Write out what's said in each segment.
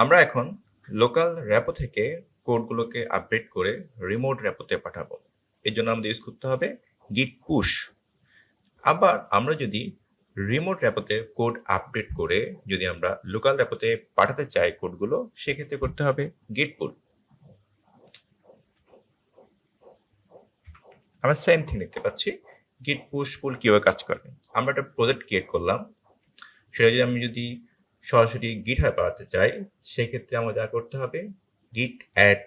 আমরা এখন লোকাল র্যাপো থেকে কোডগুলোকে আপডেট করে রিমোট র্যাপোতে পাঠাবো। এর জন্য আমাদের ইউজ করতে হবে গিট পুশ। আবার আমরা যদি রিমোট র্যাপোতে কোড আপডেট করে যদি আমরা লোকাল র্যাপোতে পাঠাতে চাই কোডগুলো, সেক্ষেত্রে করতে হবে গিট পুল। আমরা সেম থিং দেখতে পাচ্ছি। গিট পুশ পুল কিভাবে কাজ করবে, আমরা একটা প্রজেক্ট ক্রিয়েট করলাম। সেটা যদি আমি সরাসরি গিট হাবে পাঠাতে চাই, সেক্ষেত্রে আমার যা করতে হবে গিট অ্যাড,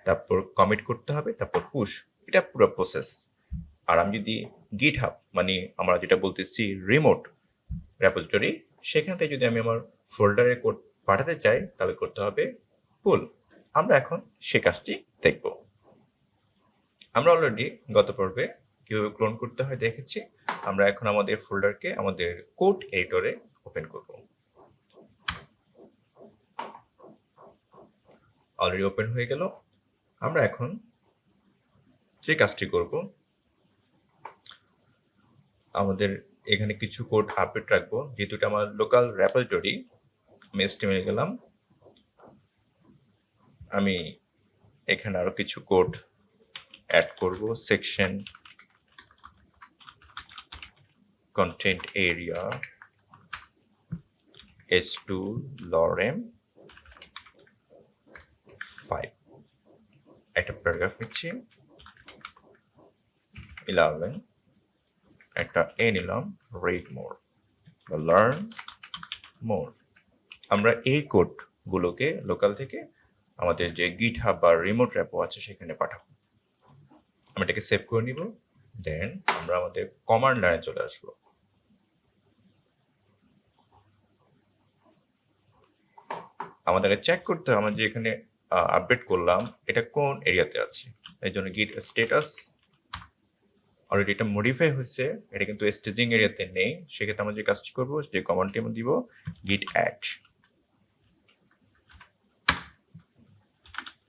তারপর কমিট করতে হবে, তারপর পুশ। এটা পুরো প্রসেস। আর আমি যদি গিট হাব মানে আমরা যেটা বলতেছি রিমোট রেপোজিটরি, সেখান থেকে যদি আমি আমার ফোল্ডারে কোড পাঠাতে চাই, তাহলে করতে হবে পুল। আমরা এখন সে কাজটি দেখব। আমরা অলরেডি গত পর্বে কিভাবে ক্লোন করতে হয় দেখেছি। আমরা এখন আমাদের ফোল্ডারকে আমাদের কোড এডিটরে ওপেন করব। অলরেডি ওপেন হয়ে গেল। আমরা এখন যে কাজটি করব, আমাদের এখানে কিছু কোড আপডেট রাখবো। যেহেতু এটা আমার লোকাল রেপোজিটরি, আমি HTML গেলাম। আমি এখানে আরো কিছু কোড অ্যাড করব। Section content area s2 lorem 5 একটা প্যারাগ্রাফ নিচ্ছি 11 একটা এ নিলাম রিড মোর বা লার্ন মোর। আমরা এই কোডগুলোকে লোকাল থেকে আমাদের যে গিট হাব বা রিমোট র্যাপো আছে সেখানে পাঠাবো। আমি এটাকে সেভ করে নিব। দেন আমরা আমাদের কমান্ড লাইনে চলে আসবো। আমাদের চেক করতে হবে আমরা যে এখানে আপডেট করলাম এটা কোন এরিয়াতে আছে। এই জন্য গিট স্ট্যাটাস অলরেডি এটা মডিফাই হয়েছে, এটা কিন্তু স্টেজিং এরিয়াতে নেই। সেক্ষেত্রে আমরা যে কাজটি করবো, যে কমান্ডটি আমরা দিব গিট অ্যাড,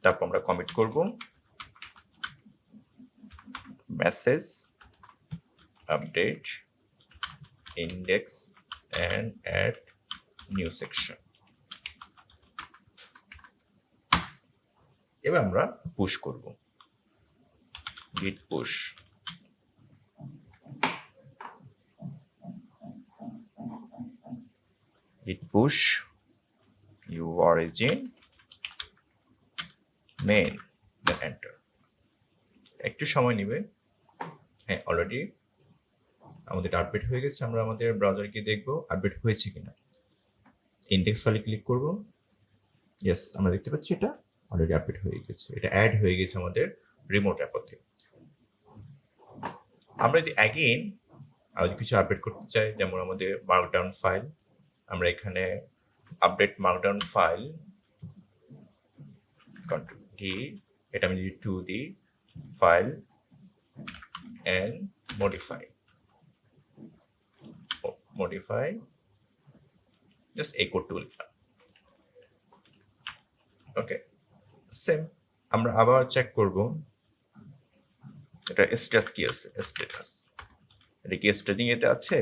তারপর আমরা কমিট করব message update index and add new section. এবার আমরা পুশ করব git push. git push new origin main then enter। একটু সময় নেবে। হ্যাঁ, অলরেডি আমাদের আপডেট হয়ে গেছে। আমরা আমাদের ব্রাউজারে গিয়ে দেখবো আপডেট হয়েছে কিনা। ইন্ডেক্স ফাইলে ক্লিক করব। ইয়েস, আমরা দেখতে পাচ্ছি এটা অলরেডি আপডেট হয়ে গেছে। এটা অ্যাড হয়ে গেছে আমাদের রিমোট অ্যাপতে। আমরা যদি অ্যাগেইন আরো কিছু আপডেট করতে চাই, যেমন আমাদের মার্কডাউন ফাইল, আমরা এখানে update Markdown file control D, এটা আমি যদি 2 দিই, ফাইল এন্ড মডিফাই জাস্ট এই কোডটুকু লিখলাম। ওকে, সেম আমরা আবার চেক করব এটা স্ট্যাটাস কি আছে। স্ট্যাটাস এটা কি স্টেজিং এতে আছে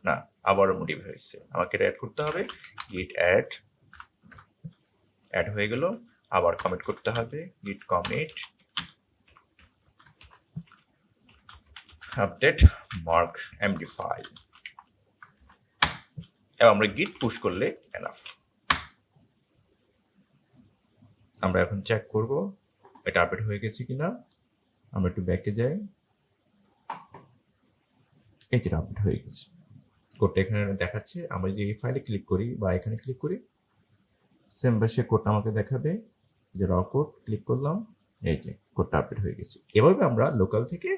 না, আবারও মডিফাই হয়েছে। আমাকে এটা অ্যাড করতে হবে। গিট অ্যাড হয়ে গেল। আবার কমিট করতে হবে গিট commit update mark MD file. এবং আমরা গিট পুশ করলে এনাফ। আমরা এখন চেক করব এটা আপডেট হয়ে গেছে কিনা। আমরা একটু ব্যাকে যাই, এই যে আপডেট হয়ে গেছে। কোডটা এখানে দেখাচ্ছে। আমরা যদি এই ফাইলে ক্লিক করি বা এখানে ক্লিক করি, সেম ভাবে কোডটা আমাকে দেখাবে। যে র কোড ক্লিক করলাম, এই যে কোডটা আপডেট হয়ে গেছে। এভাবে আমরা লোকাল থেকে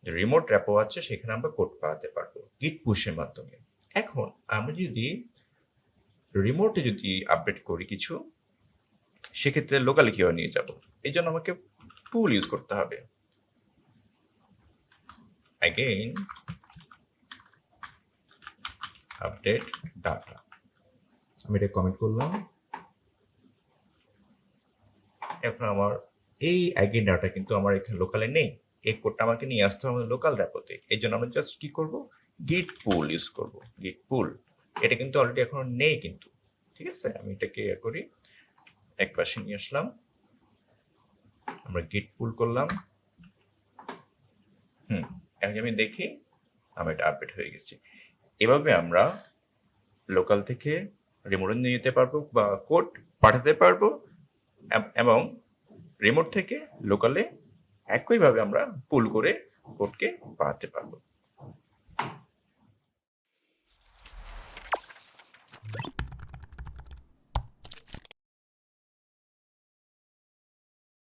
রিমোট র্যাপো আছে সেখানে আমরা কোড পাঠাতে পারবো গিট পুশের মাধ্যমে। এখন আমরা যদি রিমোটে যদি আপডেট করি কিছু, সেক্ষেত্রে লোকালে কিভাবে নিয়ে যাব, এই জন্য আমাকে পুল ইউজ করতে হবে। অ্যাগেইন আপডেট ডাটা, আমি এটা কমেন্ট করলাম। এখন আমার এই অ্যাগেইন ডাটা কিন্তু আমার এখানে লোকালে নেই। এই কোডটা আমাকে নিয়ে আসতে হবে লোকাল র্যাপোতে। এই জন্য আমরা জাস্ট কি করব, গিট পুল ইউজ করব। গিট পুল এটা কিন্তু অলরেডি এখনো নেই কিন্তু, ঠিক আছে। আমি এটাকে করি এক পাশে নিয়ে আসলাম, আমরা গিট পুল করলাম। এখন আমি দেখি আমার এটা আপডেট হয়ে গেছে। এভাবে আমরা লোকাল থেকে রিমোটে নিয়ে যেতে পারবো বা কোড পাঠাতে পারবো, এবং রিমোট থেকে লোকালে একইভাবে আমরা পুল করে কোডকে পাঠাতে পারবো।